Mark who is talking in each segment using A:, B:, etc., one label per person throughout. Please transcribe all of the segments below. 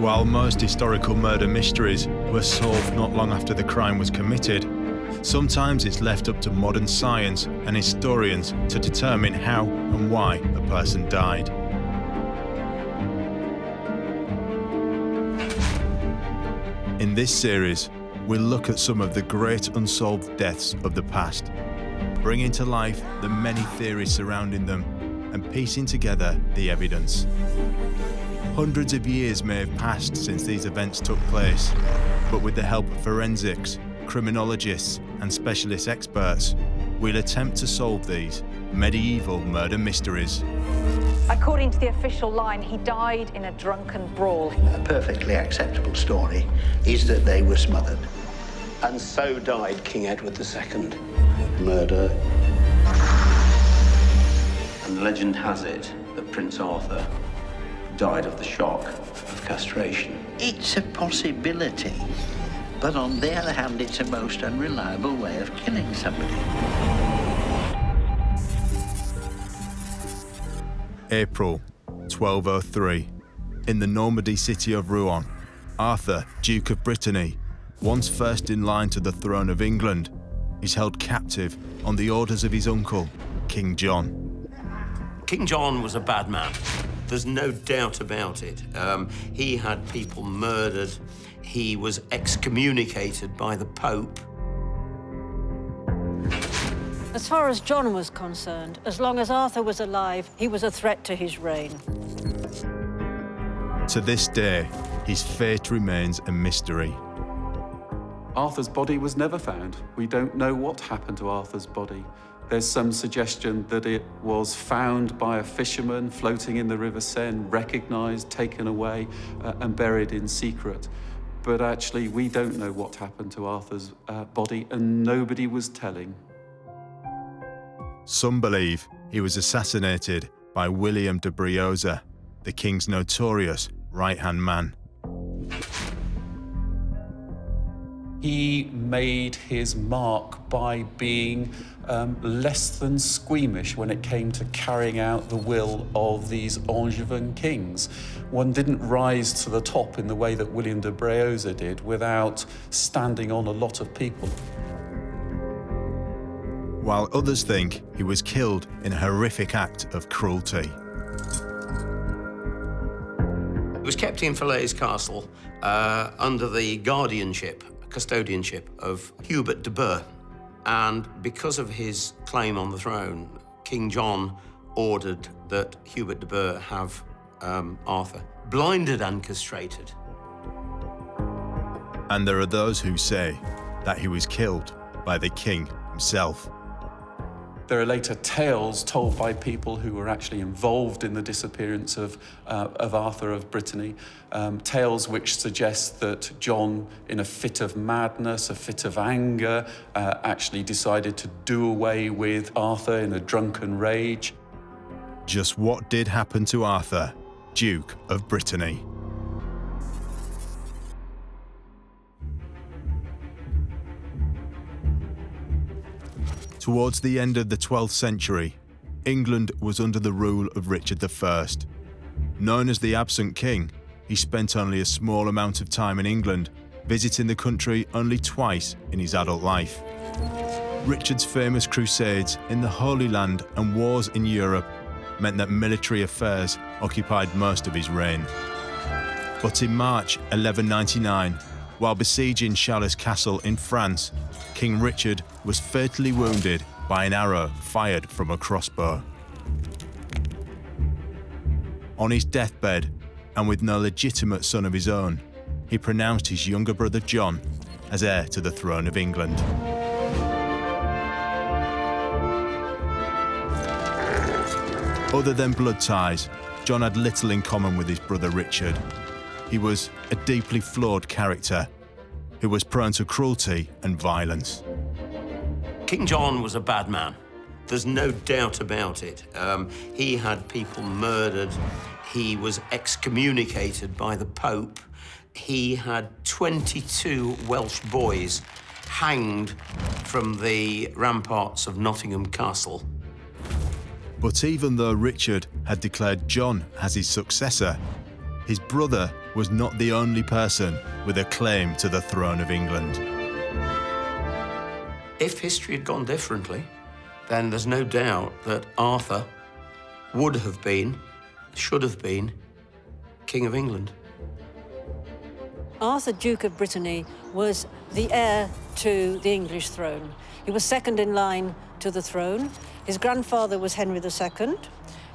A: While most historical murder mysteries were solved not long after the crime was committed, sometimes it's left up to modern science and historians to determine how and why a person died. In this series, we'll look at some of the great unsolved deaths of the past, bringing to life the many theories surrounding them and piecing together the evidence. Hundreds of years may have passed since these events took place, but with the help of forensics, criminologists, and specialist experts, we'll attempt to solve these medieval murder mysteries.
B: According to the official line, he died in a drunken brawl.
C: A perfectly acceptable story is that they were smothered.
D: And so died King Edward II. Murder. And legend has it that Prince Arthur died of the shock of castration.
C: It's a possibility, but on the other hand, it's a most unreliable way of killing somebody.
A: April 1203. In the Normandy city of Rouen, Arthur, Duke of Brittany, once first in line to the throne of England, is held captive on the orders of his uncle, King John.
D: King John was a bad man. There's no doubt about it. He had people murdered. He was excommunicated by the Pope.
E: As far as John was concerned, as long as Arthur was alive, he was a threat to his reign.
A: To this day, his fate remains a mystery.
F: Arthur's body was never found. We don't know what happened to Arthur's body. There's some suggestion that it was found by a fisherman floating in the River Seine, recognized, taken away, and buried in secret. But actually, we don't know what happened to Arthur's body, and nobody was telling.
A: Some believe he was assassinated by William de Briouze, the king's notorious right-hand man.
F: He made his mark by being less than squeamish when it came to carrying out the will of these Angevin kings. One didn't rise to the top in the way that William de Briouze did without standing on a lot of people.
A: While others think he was killed in a horrific act of cruelty.
D: He was kept in Falaise Castle under the custodianship of Hubert de Burgh. And because of his claim on the throne, King John ordered that Hubert de Burgh have Arthur blinded and castrated.
A: And there are those who say that he was killed by the king himself.
F: There are later tales told by people who were actually involved in the disappearance of Arthur of Brittany, tales which suggest that John, in a fit of madness, a fit of anger, actually decided to do away with Arthur in a drunken rage.
A: Just what did happen to Arthur, Duke of Brittany? Towards the end of the 12th century, England was under the rule of Richard I. Known as the absent king, he spent only a small amount of time in England, visiting the country only twice in his adult life. Richard's famous crusades in the Holy Land and wars in Europe meant that military affairs occupied most of his reign. But in March 1199, while besieging Chalais Castle in France, King Richard was fatally wounded by an arrow fired from a crossbow. On his deathbed, and with no legitimate son of his own, he pronounced his younger brother John as heir to the throne of England. Other than blood ties, John had little in common with his brother Richard. He was a deeply flawed character who was prone to cruelty and violence.
D: King John was a bad man. There's no doubt about it. He had people murdered. He was excommunicated by the Pope. He had 22 Welsh boys hanged from the ramparts of Nottingham Castle.
A: But even though Richard had declared John as his successor, his brother was not the only person with a claim to the throne of England.
D: If history had gone differently, then there's no doubt that Arthur would have been, should have been, King of England.
E: Arthur, Duke of Brittany, was the heir to the English throne. He was second in line to the throne. His grandfather was Henry II.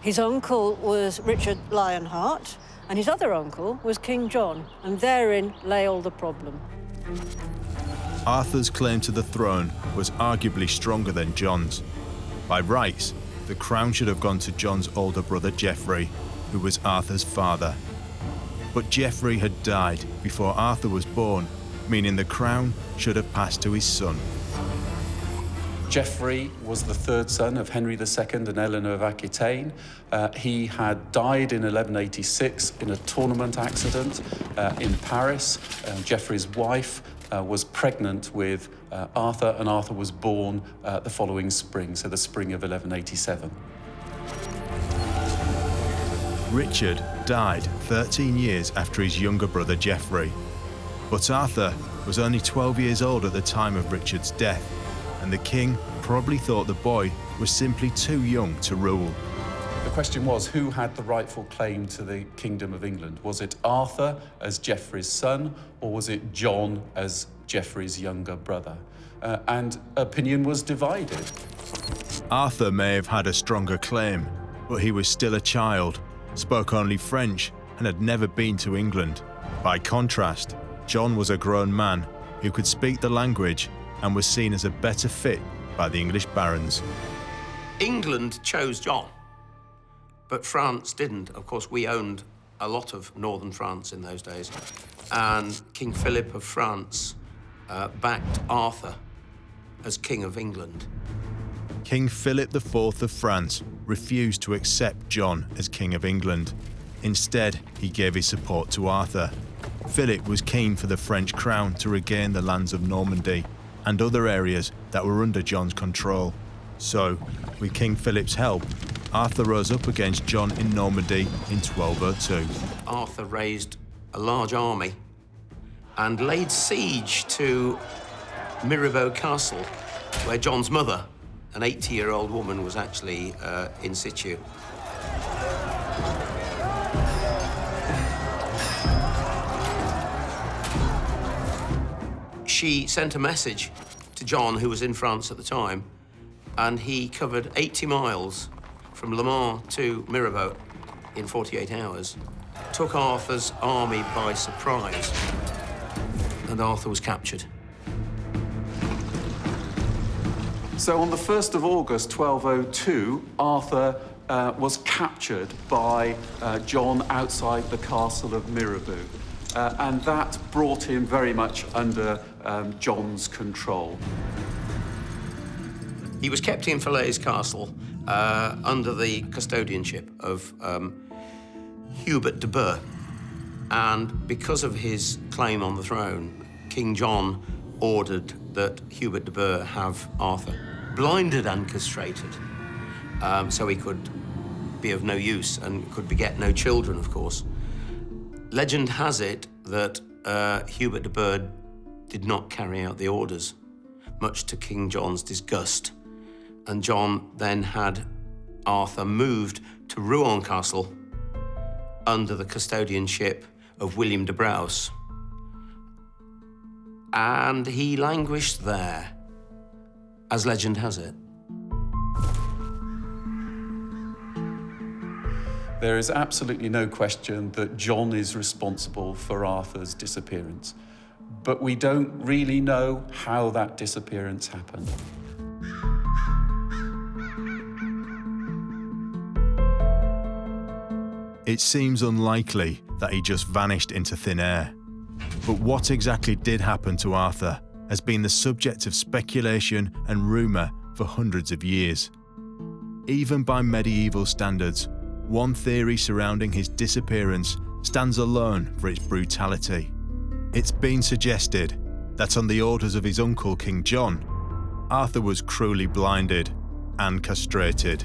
E: His uncle was Richard Lionheart, and his other uncle was King John, and therein lay all the problem.
A: Arthur's claim to the throne was arguably stronger than John's. By rights, the crown should have gone to John's older brother Geoffrey, who was Arthur's father. But Geoffrey had died before Arthur was born, meaning the crown should have passed to his son.
F: Geoffrey was the third son of Henry II and Eleanor of Aquitaine. He had died in 1186 in a tournament accident in Paris. Geoffrey's wife was pregnant with Arthur, and Arthur was born the following spring, so the spring of 1187.
A: Richard died 13 years after his younger brother Geoffrey. But Arthur was only 12 years old at the time of Richard's death, and the king probably thought the boy was simply too young to rule.
F: The question was, who had the rightful claim to the Kingdom of England? Was it Arthur as Geoffrey's son, or was it John as Geoffrey's younger brother? And opinion was divided.
A: Arthur may have had a stronger claim, but he was still a child, spoke only French, and had never been to England. By contrast, John was a grown man who could speak the language and was seen as a better fit by the English barons.
D: England chose John, but France didn't. Of course, we owned a lot of northern France in those days, and King Philip of France backed Arthur as King of England.
A: King Philip IV of France refused to accept John as King of England. Instead, he gave his support to Arthur. Philip was keen for the French crown to regain the lands of Normandy and other areas that were under John's control. So, with King Philip's help, Arthur rose up against John in Normandy in 1202.
D: Arthur raised a large army and laid siege to Mirabeau Castle, where John's mother, an 80-year-old woman, was actually in situ. She sent a message to John, who was in France at the time, and he covered 80 miles from Le Mans to Mirabeau in 48 hours, took Arthur's army by surprise, and Arthur was captured.
F: So on the 1st of August, 1202, Arthur was captured by John outside the castle of Mirabeau. And that brought him very much under John's control.
D: He was kept in Falaise Castle under the custodianship of Hubert de Burgh. And because of his claim on the throne, King John ordered that Hubert de Burgh have Arthur blinded and castrated, so he could be of no use and could beget no children, of course. Legend has it that Hubert de Burgh did not carry out the orders, much to King John's disgust. And John then had Arthur moved to Rouen Castle under the custodianship of William de Briouze. And he languished there, as legend has it.
F: There is absolutely no question that John is responsible for Arthur's disappearance, but we don't really know how that disappearance happened.
A: It seems unlikely that he just vanished into thin air. But what exactly did happen to Arthur has been the subject of speculation and rumour for hundreds of years. Even by medieval standards, one theory surrounding his disappearance stands alone for its brutality. It's been suggested that on the orders of his uncle King John, Arthur was cruelly blinded and castrated.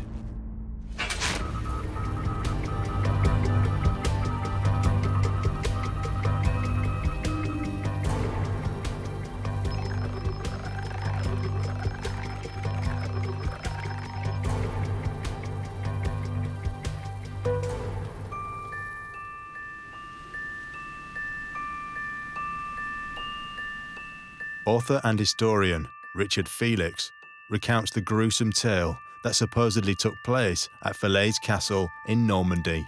A: Author and historian Richard Felix recounts the gruesome tale that supposedly took place at Falaise Castle in Normandy.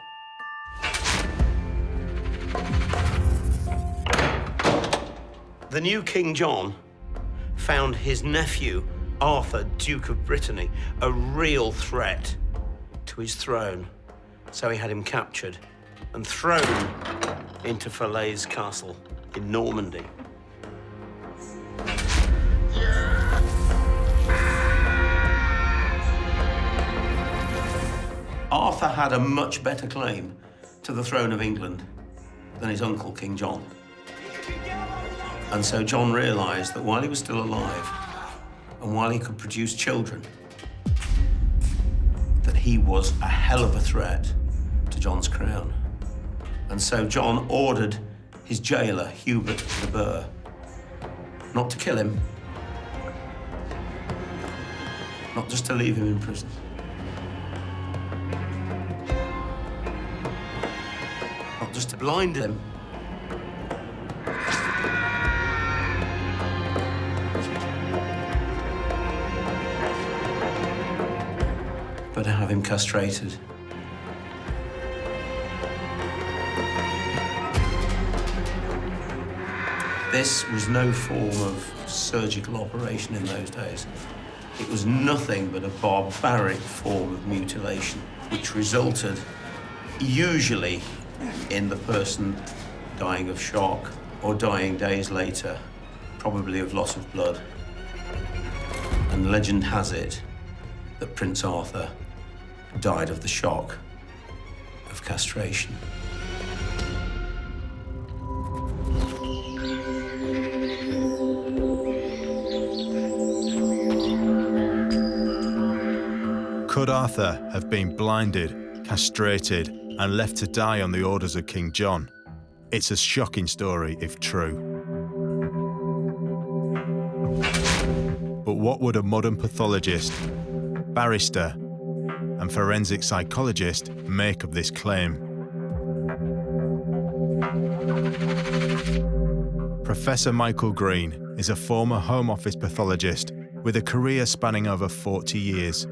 D: The new King John found his nephew, Arthur, Duke of Brittany, a real threat to his throne. So he had him captured and thrown into Falaise Castle in Normandy. Arthur had a much better claim to the throne of England than his uncle, King John. And so John realised that while he was still alive and while he could produce children, that he was a hell of a threat to John's crown. And so John ordered his jailer, Hubert de Burgh, not to kill him, not just to leave him in prison, not just to blind him, but to have him castrated. This was no form of surgical operation in those days. It was nothing but a barbaric form of mutilation, which resulted usually in the person dying of shock or dying days later, probably of loss of blood. And legend has it that Prince Arthur died of the shock of castration.
A: Could Arthur have been blinded, castrated, and left to die on the orders of King John? It's a shocking story if true. But what would a modern pathologist, barrister, and forensic psychologist make of this claim? Professor Michael Green is a former Home Office pathologist with a career spanning over 40 years.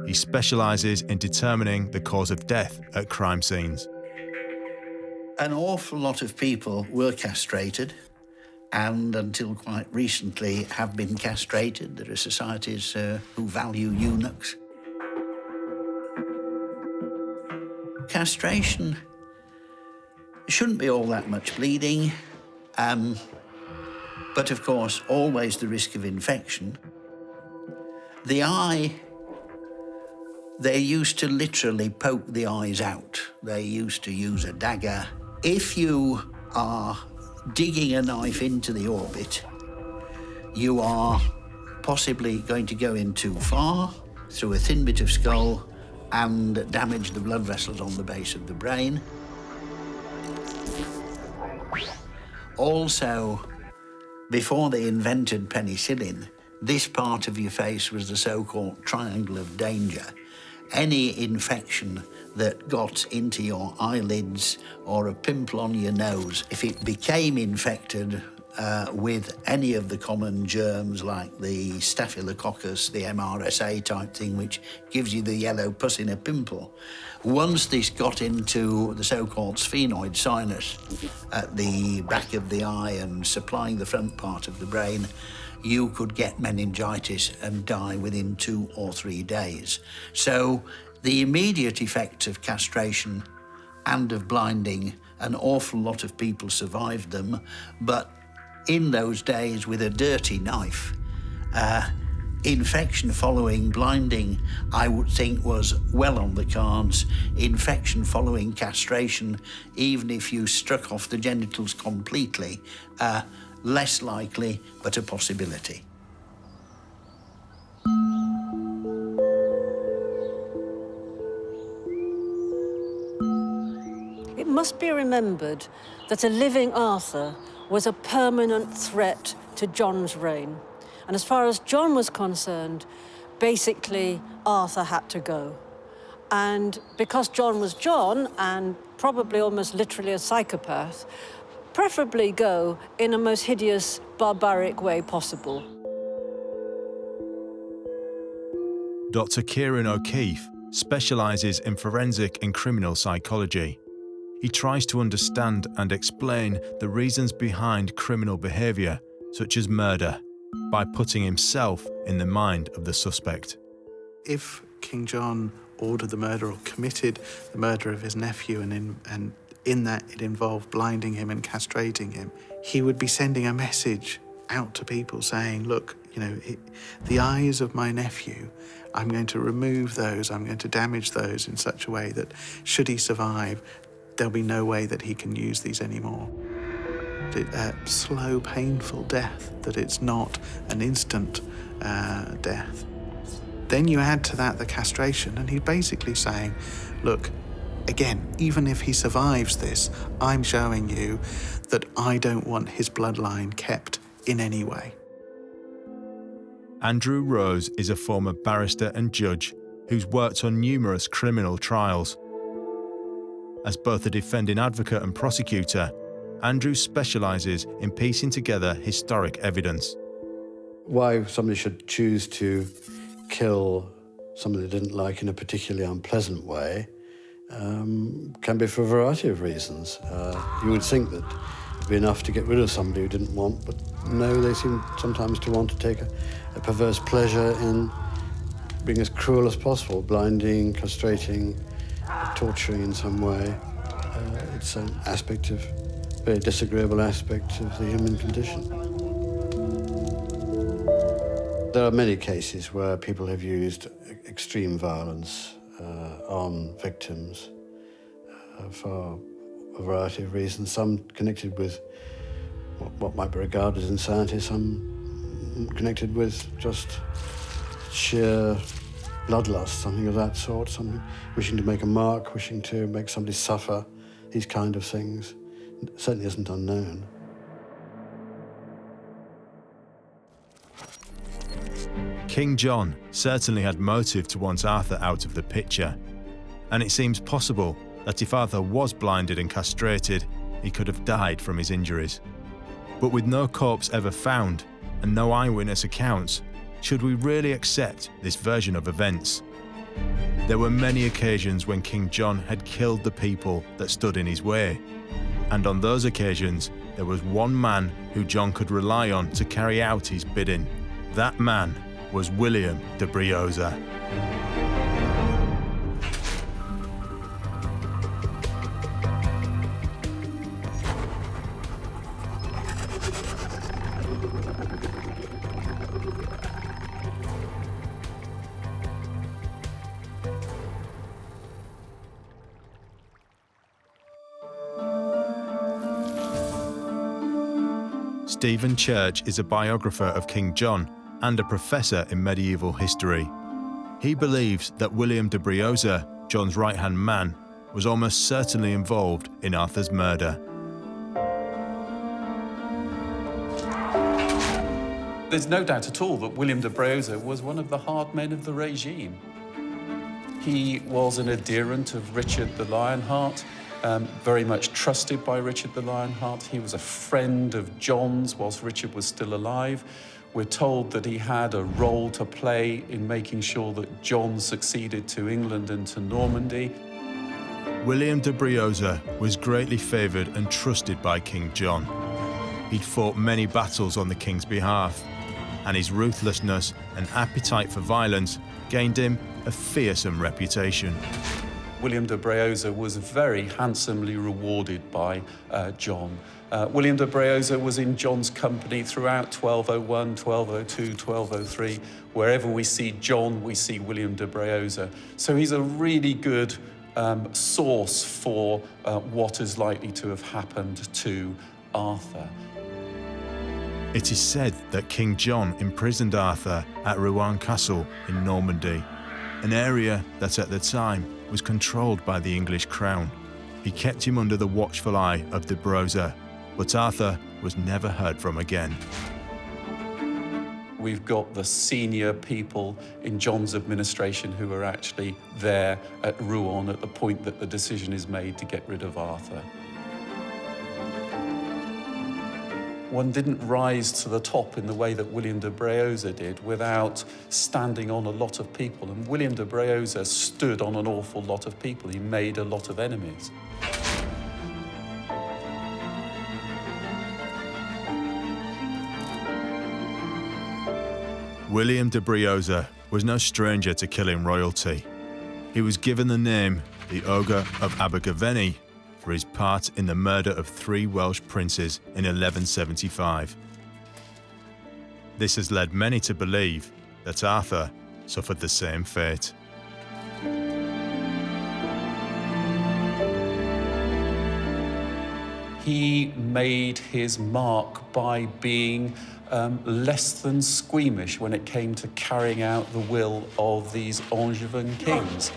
A: He specialises in determining the cause of death at crime scenes.
C: An awful lot of people were castrated, and until quite recently have been castrated. There are societies who value eunuchs. Castration shouldn't be all that much bleeding, but of course always the risk of infection. The eye, they used to literally poke the eyes out. They used to use a dagger. If you are digging a knife into the orbit, you are possibly going to go in too far through a thin bit of skull and damage the blood vessels on the base of the brain. Also, before they invented penicillin, this part of your face was the so-called triangle of danger. Any infection that got into your eyelids or a pimple on your nose, if it became infected with any of the common germs like the staphylococcus, the MRSA type thing, which gives you the yellow pus in a pimple, once this got into the so-called sphenoid sinus at the back of the eye and supplying the front part of the brain, you could get meningitis and die within 2 or 3 days. So the immediate effects of castration and of blinding, an awful lot of people survived them, but in those days with a dirty knife, infection following blinding, I would think, was well on the cards. Infection following castration, even if you struck off the genitals completely, less likely, but a possibility.
E: It must be remembered that a living Arthur was a permanent threat to John's reign. And as far as John was concerned, basically Arthur had to go. And because John was John, and probably almost literally a psychopath, preferably go in a most hideous, barbaric way possible.
A: Dr. Kieran O'Keefe specialises in forensic and criminal psychology. He tries to understand and explain the reasons behind criminal behaviour, such as murder, by putting himself in the mind of the suspect.
G: If King John ordered the murder or committed the murder of his nephew, and in that it involved blinding him and castrating him, he would be sending a message out to people saying, look, you know, the eyes of my nephew, I'm going to remove those, I'm going to damage those in such a way that should he survive, there'll be no way that he can use these anymore. A slow, painful death, that it's not an instant death. Then you add to that the castration, and he's basically saying, look, again, even if he survives this, I'm showing you that I don't want his bloodline kept in any way.
A: Andrew Rose is a former barrister and judge who's worked on numerous criminal trials. As both a defending advocate and prosecutor, Andrew specialises in piecing together historic evidence.
H: Why somebody should choose to kill somebody they didn't like in a particularly unpleasant way can be for a variety of reasons. You would think that it'd be enough to get rid of somebody who didn't want, but no, they seem sometimes to want to take a perverse pleasure in being as cruel as possible, blinding, castrating, torturing in some way. It's an aspect of, very disagreeable aspect of the human condition. There are many cases where people have used extreme violence on victims for a variety of reasons, some connected with what might be regarded as insanity, some connected with just sheer bloodlust, something of that sort, something wishing to make a mark, wishing to make somebody suffer, these kind of things. It certainly isn't unknown.
A: King John certainly had motive to want Arthur out of the picture, and it seems possible that if Arthur was blinded and castrated, he could have died from his injuries. But with no corpse ever found and no eyewitness accounts, should we really accept this version of events? There were many occasions when King John had killed the people that stood in his way, and on those occasions there was one man who John could rely on to carry out his bidding. That man was William de Briouze. Stephen Church is a biographer of King John and a professor in medieval history. He believes that William de Briouze, John's right-hand man, was almost certainly involved in Arthur's murder.
F: There's no doubt at all that William de Briouze was one of the hard men of the regime. He was an adherent of Richard the Lionheart, very much trusted by Richard the Lionheart. He was a friend of John's whilst Richard was still alive. We're told that he had a role to play in making sure that John succeeded to England and to Normandy.
A: William de Briouze was greatly favoured and trusted by King John. He'd fought many battles on the king's behalf, and his ruthlessness and appetite for violence gained him a fearsome reputation.
F: William de Briouze was very handsomely rewarded by John. William de Briouze was in John's company throughout 1201, 1202, 1203. Wherever we see John, we see William de Briouze. So he's a really good source for what is likely to have happened to Arthur.
A: It is said that King John imprisoned Arthur at Rouen Castle in Normandy, an area that at the time was controlled by the English crown. He kept him under the watchful eye of de Briouze, but Arthur was never heard from again.
F: We've got the senior people in John's administration who are actually there at Rouen at the point that the decision is made to get rid of Arthur. One didn't rise to the top in the way that William de Briouze did without standing on a lot of people. And William de Briouze stood on an awful lot of people. He made a lot of enemies.
A: William de Briouze was no stranger to killing royalty. He was given the name the Ogre of Abergavenny for his part in the murder of 3 Welsh princes in 1175. This has led many to believe that Arthur suffered the same fate.
F: He made his mark by being less than squeamish when it came to carrying out the will of these Angevin kings.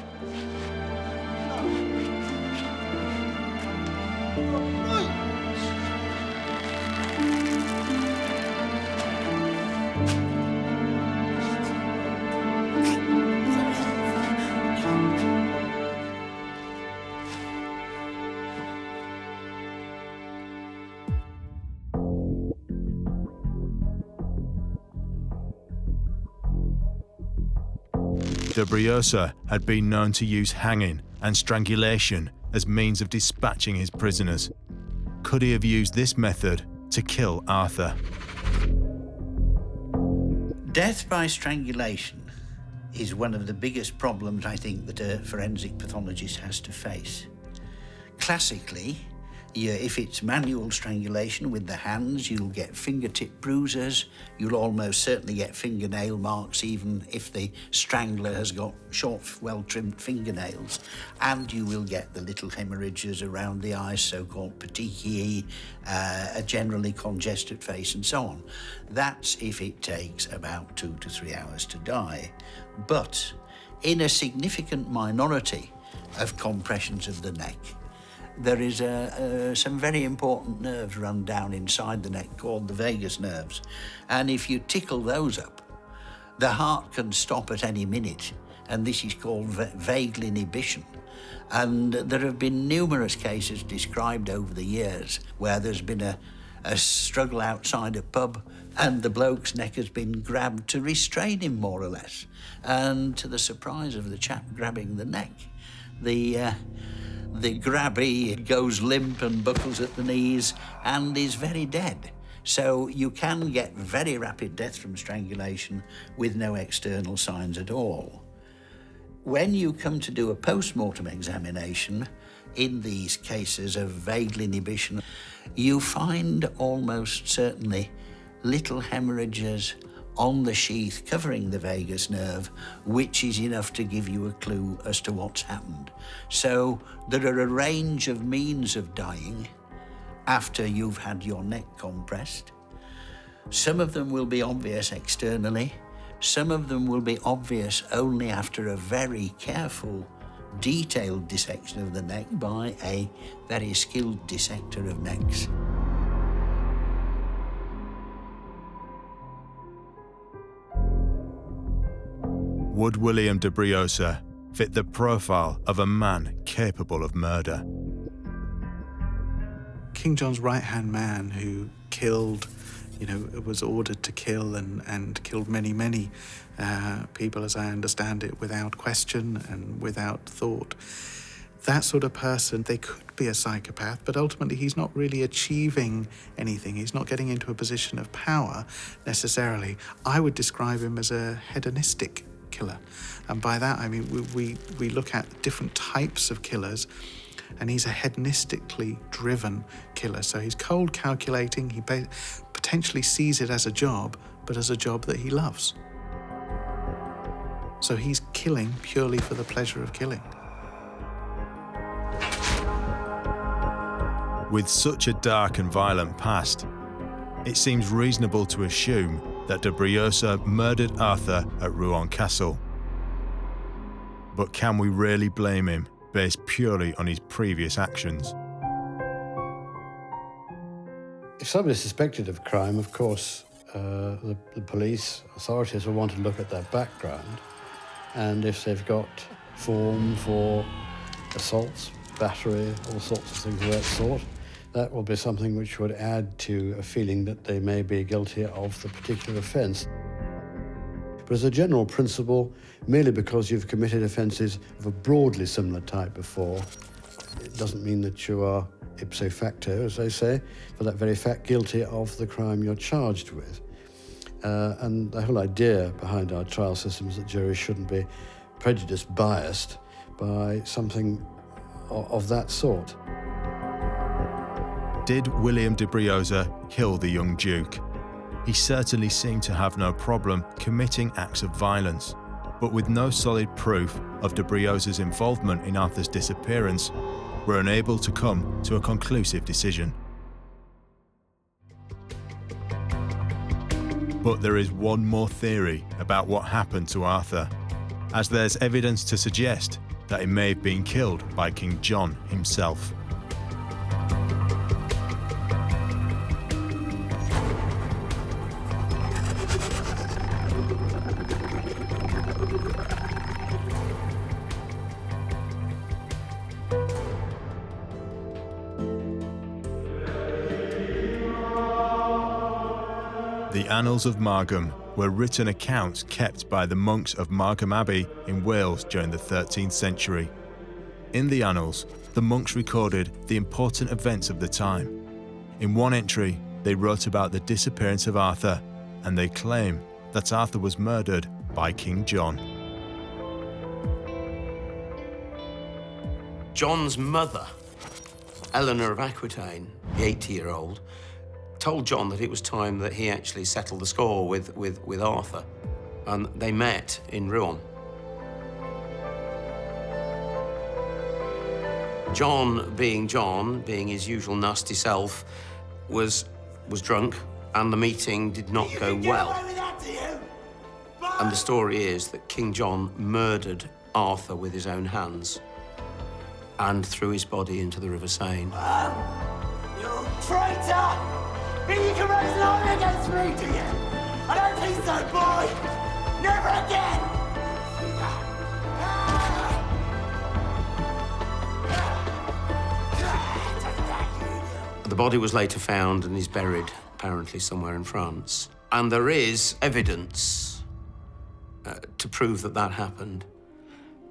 A: De Briouze had been known to use hanging and strangulation as means of dispatching his prisoners. Could he have used this method to kill Arthur?
C: Death by strangulation is one of the biggest problems, I think, that a forensic pathologist has to face. Classically, if it's manual strangulation with the hands, you'll get fingertip bruises. You'll almost certainly get fingernail marks, even if the strangler has got short, well-trimmed fingernails. And you will get the little hemorrhages around the eyes, so-called petechiae, a generally congested face, and so on. That's if it takes about 2 to 3 hours to die. But in a significant minority of compressions of the neck, there is some very important nerves run down inside the neck called the vagus nerves. And if you tickle those up, the heart can stop at any minute. And this is called vagal inhibition. And there have been numerous cases described over the years where there's been a struggle outside a pub and the bloke's neck has been grabbed to restrain him, more or less. And to the surprise of the chap grabbing the neck, the grabby goes limp and buckles at the knees and is very dead. So you can get very rapid death from strangulation with no external signs at all. When you come to do a post-mortem examination, in these cases of vagal inhibition, you find almost certainly little hemorrhages on the sheath covering the vagus nerve, which is enough to give you a clue as to what's happened. So there are a range of means of dying after you've had your neck compressed. Some of them will be obvious externally. Some of them will be obvious only after a very careful, detailed dissection of the neck by a very skilled dissector of necks.
A: Would William de Briouze fit the profile of a man capable of murder?
G: King John's right-hand man who killed, was ordered to kill and killed many people, as I understand it, without question and without thought. That sort of person, they could be a psychopath, but ultimately he's not really achieving anything. He's not getting into a position of power necessarily. I would describe him as a hedonistic killer. And by that, I mean, we look at different types of killers, and he's a hedonistically driven killer. So he's cold calculating, he potentially sees it as a job, but as a job that he loves. So he's killing purely for the pleasure of killing.
A: With such a dark and violent past, it seems reasonable to assume that de Briouze murdered Arthur at Rouen Castle. But can we really blame him based purely on his previous actions?
H: If somebody's suspected of crime, of course, the police authorities will want to look at their background, and if they've got form for assaults, battery, all sorts of things of that sort, that will be something which would add to a feeling that they may be guilty of the particular offence. But as a general principle, merely because you've committed offences of a broadly similar type before, it doesn't mean that you are ipso facto, as they say, for that very fact, guilty of the crime you're charged with. And the whole idea behind our trial system is that juries shouldn't be prejudiced, biased by something of that sort.
A: Did William de Briouze kill the young Duke? He certainly seemed to have no problem committing acts of violence, but with no solid proof of de Briouze's involvement in Arthur's disappearance, we're unable to come to a conclusive decision. But there is one more theory about what happened to Arthur, as there's evidence to suggest that he may have been killed by King John himself. The Annals of Margam were written accounts kept by the monks of Margam Abbey in Wales during the 13th century. In the annals, the monks recorded the important events of the time. In one entry, they wrote about the disappearance of Arthur, and they claim that Arthur was murdered by King John.
D: John's mother, Eleanor of Aquitaine, the 80-year-old, told John that it was time that he actually settled the score with Arthur, and they met in Rouen. John, being his usual nasty self, was drunk, and the meeting did not go well. And the story is that King John murdered Arthur with his own hands and threw his body into the River Seine.
I: You traitor! Think you can raise an army against me, do you? I don't think so, boy! Never again!
D: The body was later found and is buried, apparently, somewhere in France. And there is evidence to prove that that happened,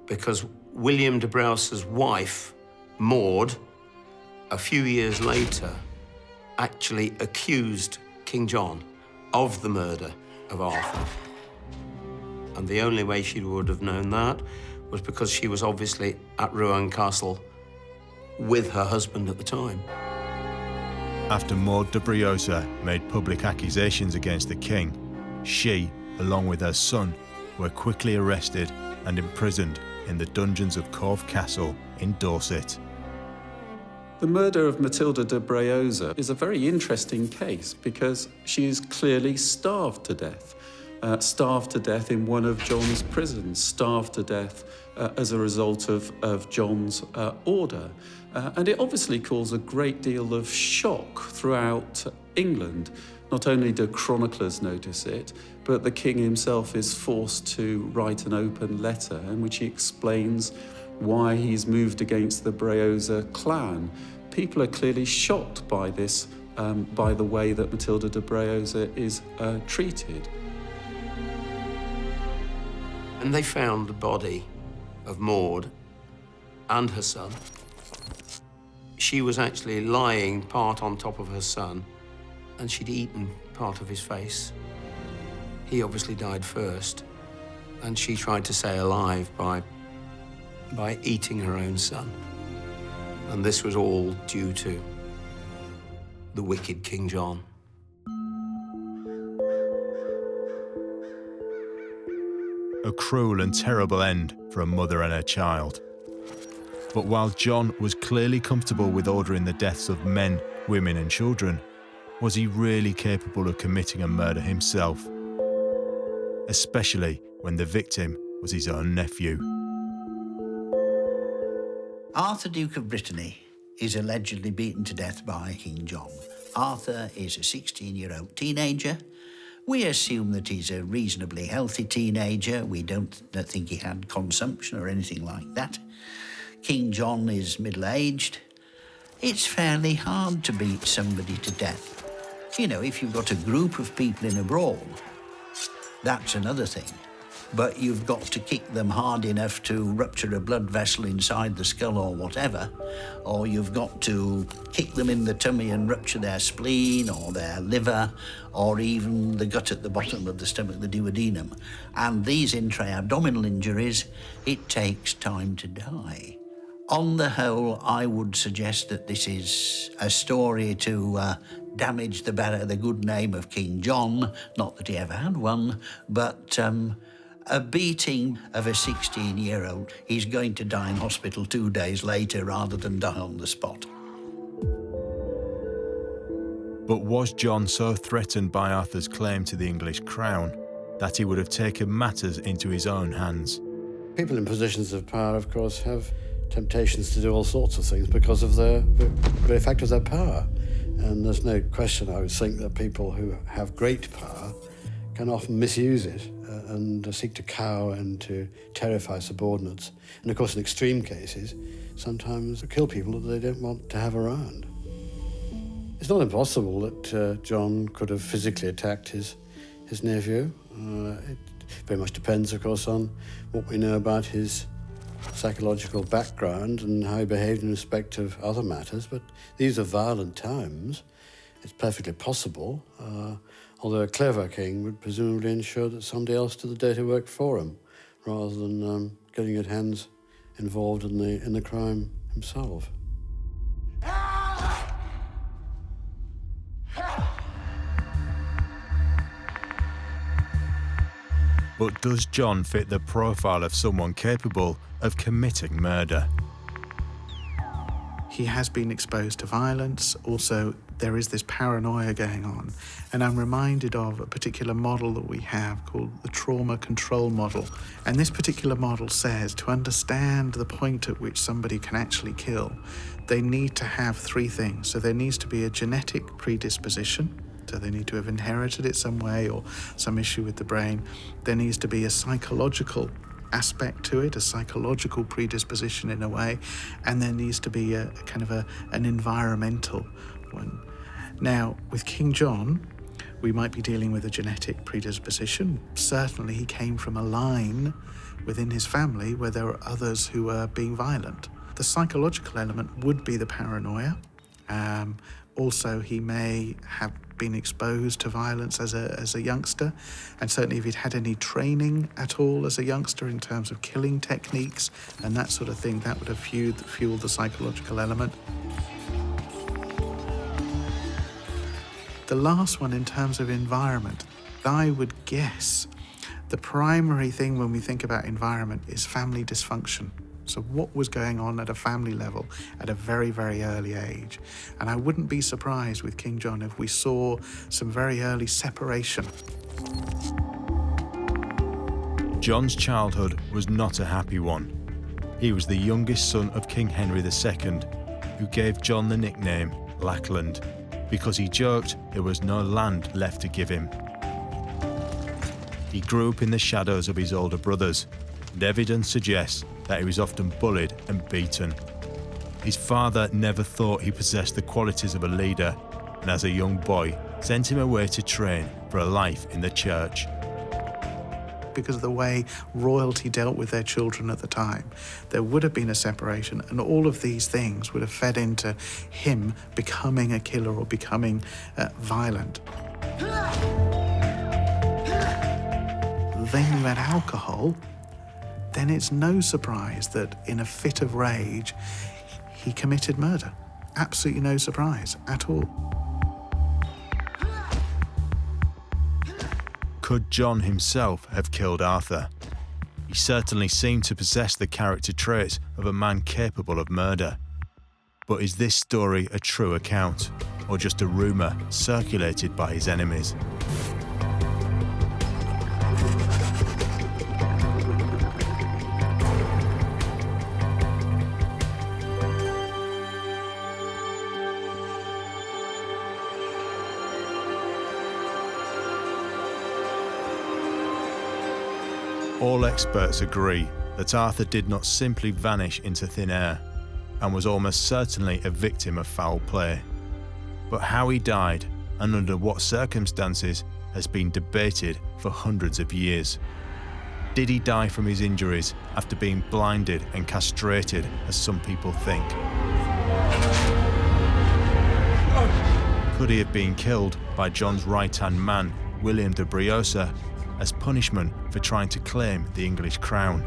D: because William de Briouze's wife, Maud, a few years later, actually accused King John of the murder of Arthur. And the only way she would have known that was because she was obviously at Rouen Castle with her husband at the time.
A: After Maud de Briouze made public accusations against the king, she, along with her son, were quickly arrested and imprisoned in the dungeons of Corfe Castle in Dorset.
F: The murder of Matilda de Briouze is a very interesting case because she is clearly starved to death. Starved to death in one of John's prisons, starved to death as a result of John's order. And it obviously caused a great deal of shock throughout England. Not only do chroniclers notice it, but the king himself is forced to write an open letter in which he explains why he's moved against the Briouze clan. People are clearly shocked by this, by the way that Matilda de Briouze is treated.
D: And they found the body of Maud and her son. She was actually lying part on top of her son, and she'd eaten part of his face. He obviously died first, and she tried to stay alive by eating her own son. And this was all due to the wicked King John.
A: A cruel and terrible end for a mother and her child. But while John was clearly comfortable with ordering the deaths of men, women and children, was he really capable of committing a murder himself? Especially when the victim was his own nephew.
C: Arthur, Duke of Brittany, is allegedly beaten to death by King John. Arthur is a 16-year-old teenager. We assume that he's a reasonably healthy teenager. We don't think he had consumption or anything like that. King John is middle-aged. It's fairly hard to beat somebody to death. You know, if you've got a group of people in a brawl, that's another thing. But you've got to kick them hard enough to rupture a blood vessel inside the skull or whatever, or you've got to kick them in the tummy and rupture their spleen or their liver, or even the gut at the bottom of the stomach, the duodenum. And these intra-abdominal injuries, it takes time to die. On the whole, I would suggest that this is a story to damage the good name of King John, not that he ever had one, but a beating of a 16-year-old. He's going to die in hospital 2 days later rather than die on the spot.
A: But was John so threatened by Arthur's claim to the English crown that he would have taken matters into his own hands?
H: People in positions of power, of course, have temptations to do all sorts of things because of the very fact of their power. And there's no question, I would think, that people who have great power can often misuse it and seek to cow and to terrify subordinates. And of course, in extreme cases, sometimes kill people that they don't want to have around. It's not impossible that John could have physically attacked his nephew. It very much depends, of course, on what we know about his psychological background and how he behaved in respect of other matters. But these are violent times. It's perfectly possible. Although a clever king would presumably ensure that somebody else did the dirty work for him, rather than getting his hands involved in the crime himself.
A: But does John fit the profile of someone capable of committing murder?
G: He has been exposed to violence. Also, there is this paranoia going on. And I'm reminded of a particular model that we have called the trauma control model. And this particular model says to understand the point at which somebody can actually kill, they need to have 3 things. So there needs to be a genetic predisposition. So they need to have inherited it some way or some issue with the brain. There needs to be a psychological aspect to it, a psychological predisposition in a way, and there needs to be a kind of an environmental one. Now, with King John, we might be dealing with a genetic predisposition. Certainly he came from a line within his family where there were others who were being violent. The psychological element would be the paranoia. Also, he may have been exposed to violence as a youngster, and certainly if he'd had any training at all as a youngster in terms of killing techniques and that sort of thing, that would have fueled the psychological element. The last one, in terms of environment, I would guess the primary thing when we think about environment is family dysfunction. So what was going on at a family level at a very, very early age? And I wouldn't be surprised with King John if we saw some very early separation.
A: John's childhood was not a happy one. He was the youngest son of King Henry II, who gave John the nickname Lackland, because he joked there was no land left to give him. He grew up in the shadows of his older brothers, and evidence suggests that he was often bullied and beaten. His father never thought he possessed the qualities of a leader, and as a young boy, sent him away to train for a life in the church.
G: Because of the way royalty dealt with their children at the time, there would have been a separation, and all of these things would have fed into him becoming a killer or becoming violent. Then you add alcohol, then it's no surprise that in a fit of rage, he committed murder. Absolutely no surprise at all.
A: Could John himself have killed Arthur? He certainly seemed to possess the character traits of a man capable of murder. But is this story a true account, or just a rumour circulated by his enemies? All experts agree that Arthur did not simply vanish into thin air. and was almost certainly a victim of foul play. But how he died and under what circumstances has been debated for hundreds of years. Did he die from his injuries after being blinded and castrated, as some people think? Could he have been killed by John's right-hand man, William de Briouze, as punishment for trying to claim the English crown?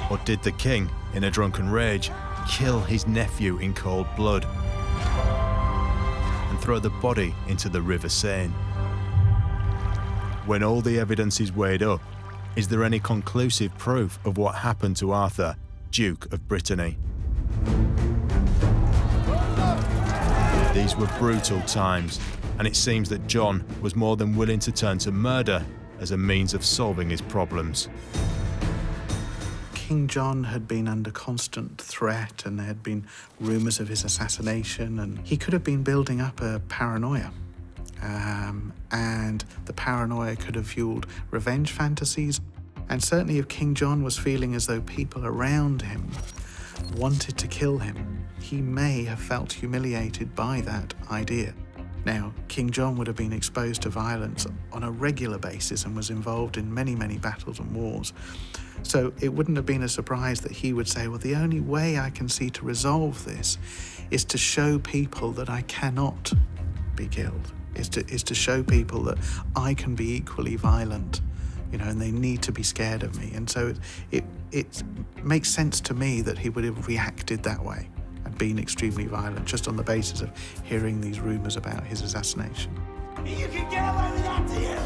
A: Or did the king, in a drunken rage, kill his nephew in cold blood and throw the body into the River Seine? When all the evidence is weighed up, is there any conclusive proof of what happened to Arthur, Duke of Brittany? These were brutal times, and it seems that John was more than willing to turn to murder as a means of solving his problems.
G: King John had been under constant threat, and there had been rumours of his assassination, and he could have been building up a paranoia. And the paranoia could have fueled revenge fantasies. And certainly if King John was feeling as though people around him wanted to kill him, he may have felt humiliated by that idea. Now, King John would have been exposed to violence on a regular basis and was involved in many, many battles and wars. So it wouldn't have been a surprise that he would say, well, the only way I can see to resolve this is to show people that I cannot be killed, is to show people that I can be equally violent, you know, and they need to be scared of me. And so it makes sense to me that he would have reacted that way and been extremely violent just on the basis of hearing these rumours about his assassination.
I: You can get away with that, do you?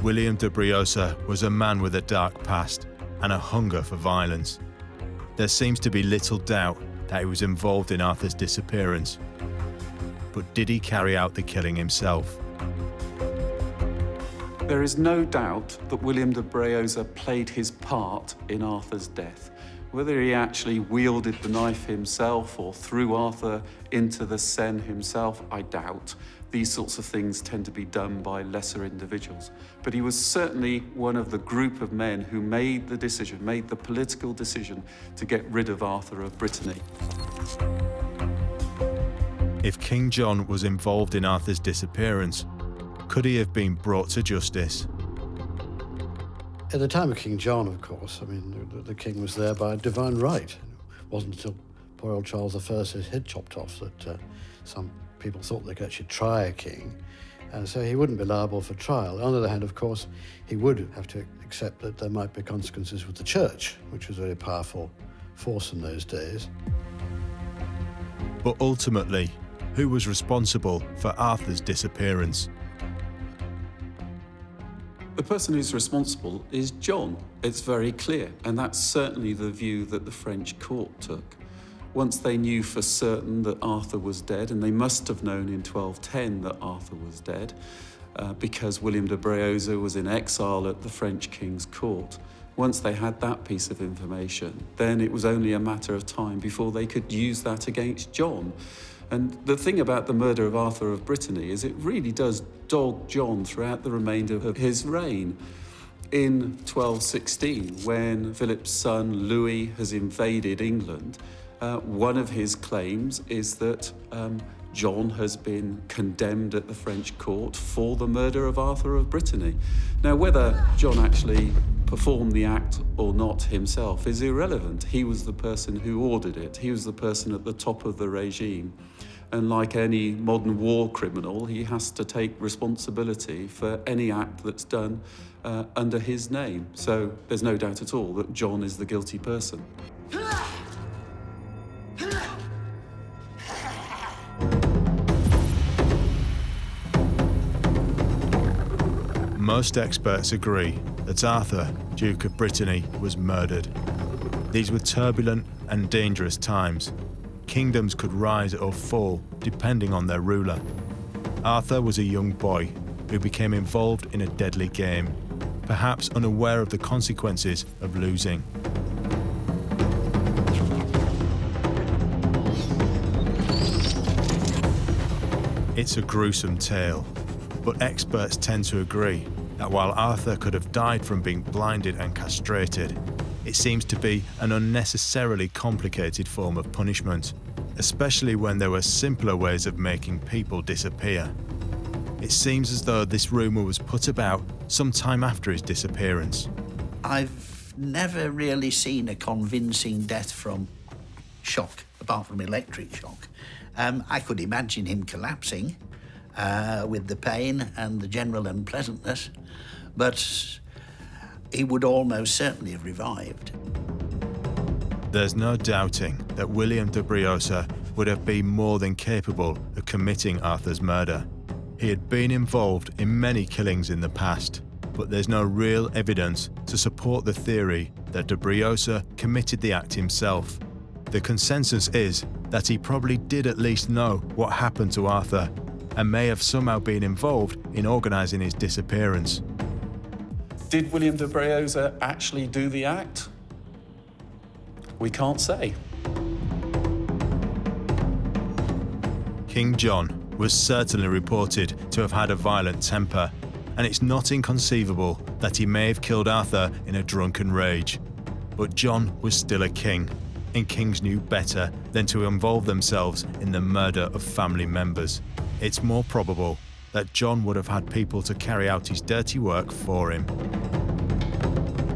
A: William de Briouze was a man with a dark past and a hunger for violence. There seems to be little doubt that he was involved in Arthur's disappearance. But did he carry out the killing himself?
F: There is no doubt that William de Briouze played his part in Arthur's death. Whether he actually wielded the knife himself or threw Arthur into the Seine himself, I doubt. These sorts of things tend to be done by lesser individuals. But he was certainly one of the group of men who made the decision, made the political decision to get rid of Arthur of Brittany.
A: If King John was involved in Arthur's disappearance, could he have been brought to justice?
H: At the time of King John, of course, I mean, the king was there by divine right. It wasn't until poor old Charles I had his head chopped off that some people thought they could actually try a king, and so he wouldn't be liable for trial. On the other hand, of course, he would have to accept that there might be consequences with the church, which was a very powerful force in those days.
A: But ultimately, who was responsible for Arthur's disappearance?
F: The person who's responsible is John. It's very clear, and that's certainly the view that the French court took. Once they knew for certain that Arthur was dead, and they must have known in 1210 that Arthur was dead, because William de Briouze was in exile at the French king's court. Once they had that piece of information, then it was only a matter of time before they could use that against John. And the thing about the murder of Arthur of Brittany is it really does dog John throughout the remainder of his reign. In 1216, when Philip's son Louis has invaded England, one of his claims is that John has been condemned at the French court for the murder of Arthur of Brittany. Now, whether John actually performed the act or not himself is irrelevant. He was the person who ordered it. He was the person at the top of the regime. And like any modern war criminal, he has to take responsibility for any act that's done under his name. So there's no doubt at all that John is the guilty person.
A: Most experts agree that Arthur, Duke of Brittany, was murdered. These were turbulent and dangerous times. Kingdoms could rise or fall depending on their ruler. Arthur was a young boy who became involved in a deadly game, perhaps unaware of the consequences of losing. It's a gruesome tale, But experts tend to agree that while Arthur could have died from being blinded and castrated, it seems to be an unnecessarily complicated form of punishment, especially when there were simpler ways of making people disappear. It seems as though this rumour was put about some time after his disappearance.
C: I've never really seen a convincing death from shock, apart from electric shock. I could imagine him collapsing with the pain and the general unpleasantness, but he would almost certainly have revived.
A: There's no doubting that William de Briouze would have been more than capable of committing Arthur's murder. He had been involved in many killings in the past, but there's no real evidence to support the theory that de Briouze committed the act himself. The consensus is that he probably did at least know what happened to Arthur and may have somehow been involved in organising his disappearance.
F: Did William de Briouze actually do the act? We can't say.
A: King John was certainly reported to have had a violent temper, and it's not inconceivable that he may have killed Arthur in a drunken rage. But John was still a king, and kings knew better than to involve themselves in the murder of family members. It's more probable that John would have had people to carry out his dirty work for him.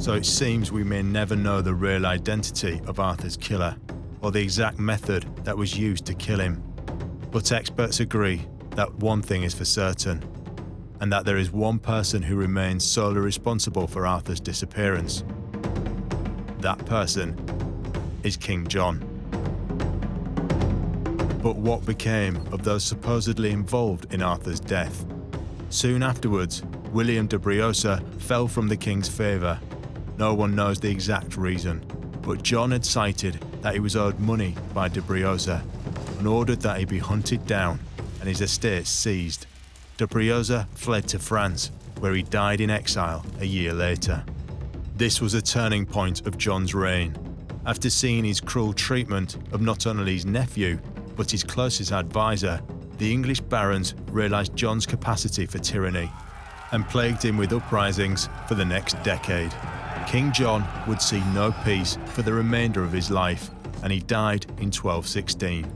A: So it seems we may never know the real identity of Arthur's killer, or the exact method that was used to kill him. But experts agree that one thing is for certain, and that there is one person who remains solely responsible for Arthur's disappearance. That person is King John. But what became of those supposedly involved in Arthur's death? Soon afterwards, William de Briouze fell from the king's favour. No one knows the exact reason, but John had cited that he was owed money by de Briouze and ordered that he be hunted down and his estate seized. De Briouze fled to France, where he died in exile a year later. This was a turning point of John's reign. After seeing his cruel treatment of not only his nephew, but his closest advisor, the English barons realised John's capacity for tyranny and plagued him with uprisings for the next decade. King John would see no peace for the remainder of his life, and he died in 1216.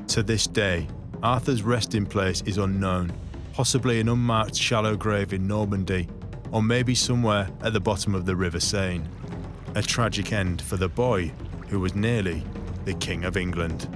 A: To this day, Arthur's resting place is unknown, possibly an unmarked shallow grave in Normandy, or maybe somewhere at the bottom of the River Seine. A tragic end for the boy who was nearly the King of England.